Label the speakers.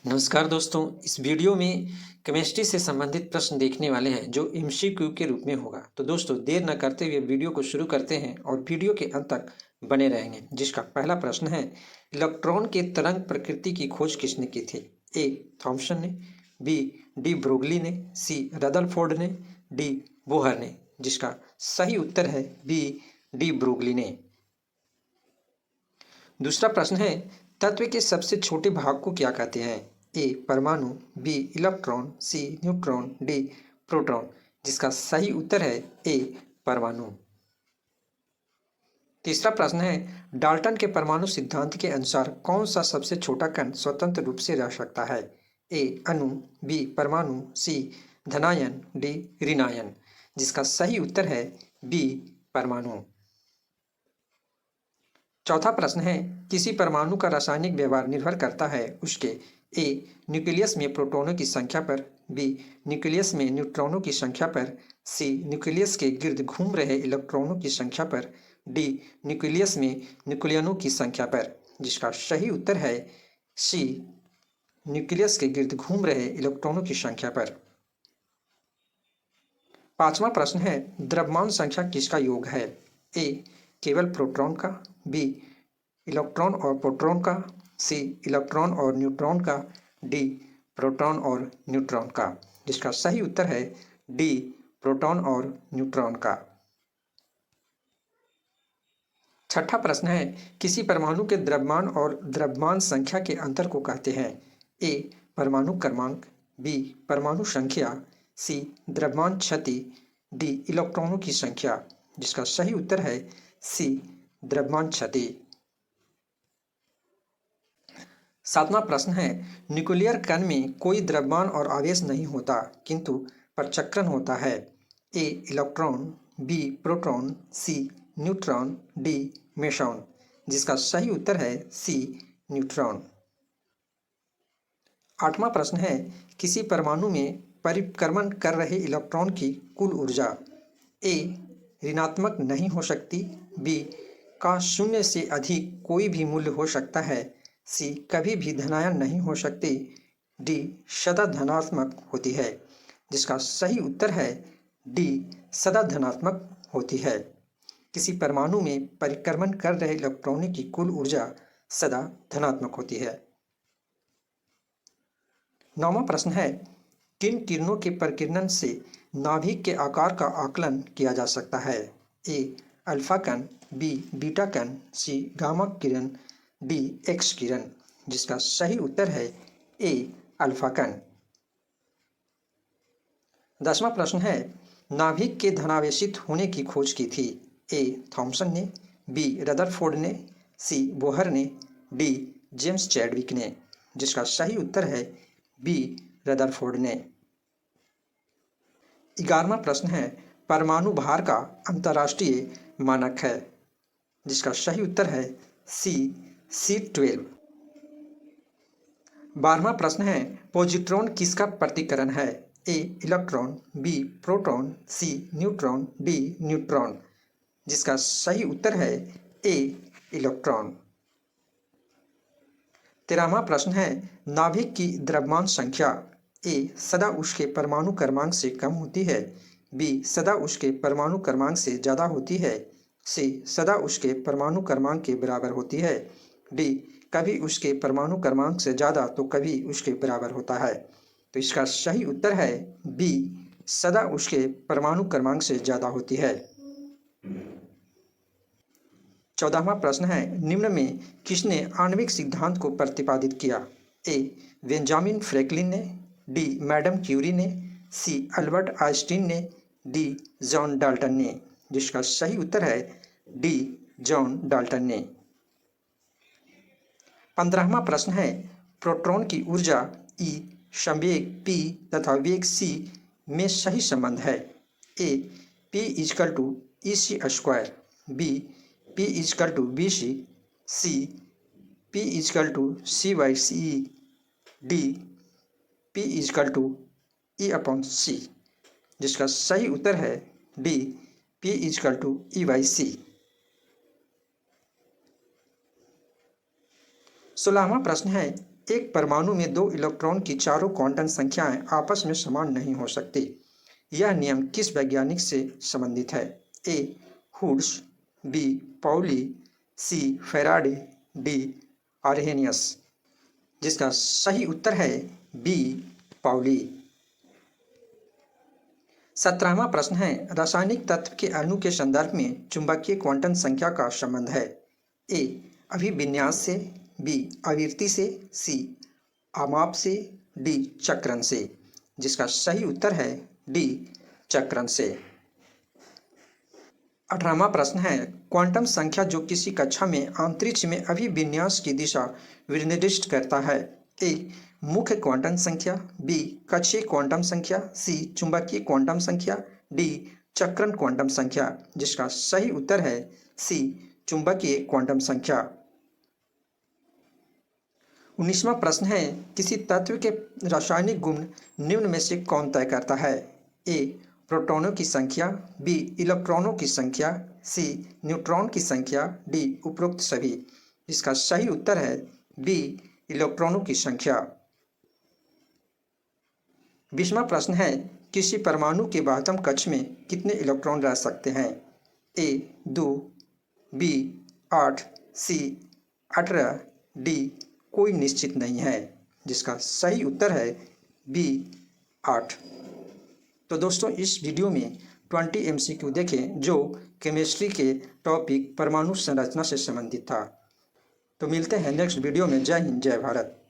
Speaker 1: नमस्कार दोस्तों, इस वीडियो में केमिस्ट्री से संबंधित प्रश्न देखने वाले हैं जो एमसीक्यू के रूप में होगा। तो दोस्तों देर न करते हुए वीडियो को शुरू करते हैं और वीडियो के अंत तक बने रहेंगे। जिसका पहला प्रश्न है, इलेक्ट्रॉन के तरंग प्रकृति की खोज किसने की थी? ए थॉम्सन ने, बी डी ब्रोगली ने, सी रदरफोर्ड ने, डी बोहर ने। जिसका सही उत्तर है बी डी ब्रोगली ने। दूसरा प्रश्न है, तत्व के सबसे छोटे भाग को क्या कहते हैं? ए परमाणु, बी इलेक्ट्रॉन, सी न्यूट्रॉन, डी प्रोटॉन। जिसका सही उत्तर है ए परमाणु। तीसरा प्रश्न है, डाल्टन के परमाणु सिद्धांत के अनुसार कौन सा सबसे छोटा कण स्वतंत्र रूप से रह सकता है? ए अणु, बी परमाणु, सी धनायन, डी ऋणायन। जिसका सही उत्तर है बी परमाणु। चौथा प्रश्न है, किसी परमाणु का रासायनिक व्यवहार निर्भर करता है उसके ए न्यूक्लियस में प्रोटॉनों की संख्या पर, बी न्यूक्लियस में न्यूट्रॉनों की संख्या पर, सी न्यूक्लियस के गिर्द घूम रहे इलेक्ट्रॉनों की संख्या पर, डी न्यूक्लियस में न्यूक्लियनों की संख्या पर। जिसका सही उत्तर है सी न्यूक्लियस के गिर्द घूम रहे इलेक्ट्रॉनों की संख्या पर। पांचवा प्रश्न है, द्रव्यमान संख्या किसका योग है? ए केवल प्रोटॉन का, बी इलेक्ट्रॉन और प्रोटॉन का, सी इलेक्ट्रॉन और न्यूट्रॉन का, डी प्रोटॉन और न्यूट्रॉन का। जिसका सही उत्तर है डी प्रोटॉन और न्यूट्रॉन का। छठा प्रश्न है, किसी परमाणु के द्रव्यमान और द्रव्यमान संख्या के अंतर को कहते हैं? ए परमाणु क्रमांक, बी परमाणु संख्या, सी द्रव्यमान क्षति, डी इलेक्ट्रॉनों की संख्या। जिसका सही उत्तर है सी द्रव्यमान क्षति। सातवां प्रश्न है, न्यूक्लियर कण में कोई द्रव्यमान और आवेश नहीं होता किंतु परचक्रण होता है। ए इलेक्ट्रॉन, बी प्रोटॉन, सी न्यूट्रॉन, डी मेसॉन। जिसका सही उत्तर है सी न्यूट्रॉन। आठवां प्रश्न है, किसी परमाणु में परिक्रमण कर रहे इलेक्ट्रॉन की कुल ऊर्जा ए ऋणात्मक नहीं हो सकती, बी का शून्य से अधिक कोई भी मूल्य हो सकता है, सी कभी भी धनायन नहीं हो सकती, डी सदा धनात्मक होती है। जिसका सही उत्तर है डी सदा धनात्मक होती है। किसी परमाणु में परिक्रमण कर रहे इलेक्ट्रॉनों की कुल ऊर्जा सदा धनात्मक होती है। नौवां प्रश्न है, किन किरणों के प्रकीर्णन से नाभिक के आकार का आकलन किया जा सकता है? ए अल्फा कण, बी बीटा कण, सी गामा किरण, डी एक्स किरण। जिसका सही उत्तर है ए अल्फा कण। 10वां प्रश्न है, नाभिक के धनावेशित होने की खोज की थी? ए थॉम्सन ने, बी रदरफोर्ड ने, सी बोहर ने, डी जेम्स चैडविक ने। जिसका सही उत्तर है बी रदरफोर्ड ने। 11वां प्रश्न है, परमाणु भार का अंतर्राष्ट्रीय मानक है? जिसका सही उत्तर है C12। 12वां प्रश्न है, पॉजिट्रॉन किसका प्रतिकरण है? ए इलेक्ट्रॉन, बी प्रोटॉन, सी न्यूट्रॉन, डी न्यूट्रॉन। जिसका सही उत्तर है ए इलेक्ट्रॉन। 13वां प्रश्न है, नाभिक की द्रव्यमान संख्या ए सदा उसके परमाणु क्रमांक से कम होती है, बी सदा उसके परमाणु क्रमांक से ज़्यादा होती है, सी सदा उसके परमाणु क्रमांक के बराबर होती है, डी कभी उसके परमाणु क्रमांक से ज़्यादा तो कभी उसके बराबर होता है। तो इसका सही उत्तर है बी सदा उसके परमाणु क्रमांक से ज़्यादा होती है। 14वां प्रश्न है, निम्न में किसने आणविक सिद्धांत को प्रतिपादित किया? ए बेंजामिन फ्रैंकलिन ने, डी मैडम क्यूरी ने, सी अल्बर्ट आइंस्टीन ने, डी जॉन डाल्टन ने। जिसका सही उत्तर है डी जॉन डाल्टन ने। 15वां प्रश्न है, प्रोटॉन की ऊर्जा ई संवेग पी तथा वेग सी में सही संबंध है? A P equal to E C square, B P equal to B C, C P equal to C by C, D P equal to E upon C. जिसका सही उत्तर है D P equal to E by C. 16वां प्रश्न है, एक परमाणु में दो इलेक्ट्रॉन की चारों क्वांटम संख्याएं आपस में समान नहीं हो सकती। यह नियम किस वैज्ञानिक से संबंधित है? A. Hund's, B. Pauli, C. Faraday, D. Arrhenius. जिसका सही उत्तर है बी. पाउली। 17वां प्रश्न है, रासायनिक तत्व के अणु के संदर्भ में चुंबकीय क्वांटम संख्या का संबंध है? ए. अभिविन्यास से, बी. आवृत्ति से, सी. आमाप से, डी. चक्रण से। जिसका सही उत्तर है डी. चक्रण से। 18वां प्रश्न है, क्वांटम संख्या जो किसी कक्षा में अंतरिक्ष में अभिविन्यास की दिशा निर्दिष्ट करता है? ए. मुख्य क्वांटम संख्या, बी. कक्षीय क्वांटम संख्या, सी. चुंबकीय क्वांटम संख्या, डी. चक्रण क्वांटम संख्या। जिसका सही उत्तर है सी. चुंबकीय क्वांटम संख्या। 19वां प्रश्न है, किसी तत्व के रासायनिक गुण निम्न में से कौन तय करता है? ए. प्रोटॉनों की संख्या, बी. इलेक्ट्रॉनों की संख्या, सी. न्यूट्रॉन की संख्या, डी. उपरोक्त सभी। इसका सही उत्तर है बी. इलेक्ट्रॉनों की संख्या। 20वां प्रश्न है, किसी परमाणु के बाह्यतम कक्ष में कितने इलेक्ट्रॉन रह सकते हैं? ए. 2, बी. 8, सी. 18, डी. कोई निश्चित नहीं है। जिसका सही उत्तर है बी. 8। तो दोस्तों, इस वीडियो में 20 MCQ देखें जो केमिस्ट्री के टॉपिक परमाणु संरचना से संबंधित था। तो मिलते हैं नेक्स्ट वीडियो में। जय हिंद, जय भारत।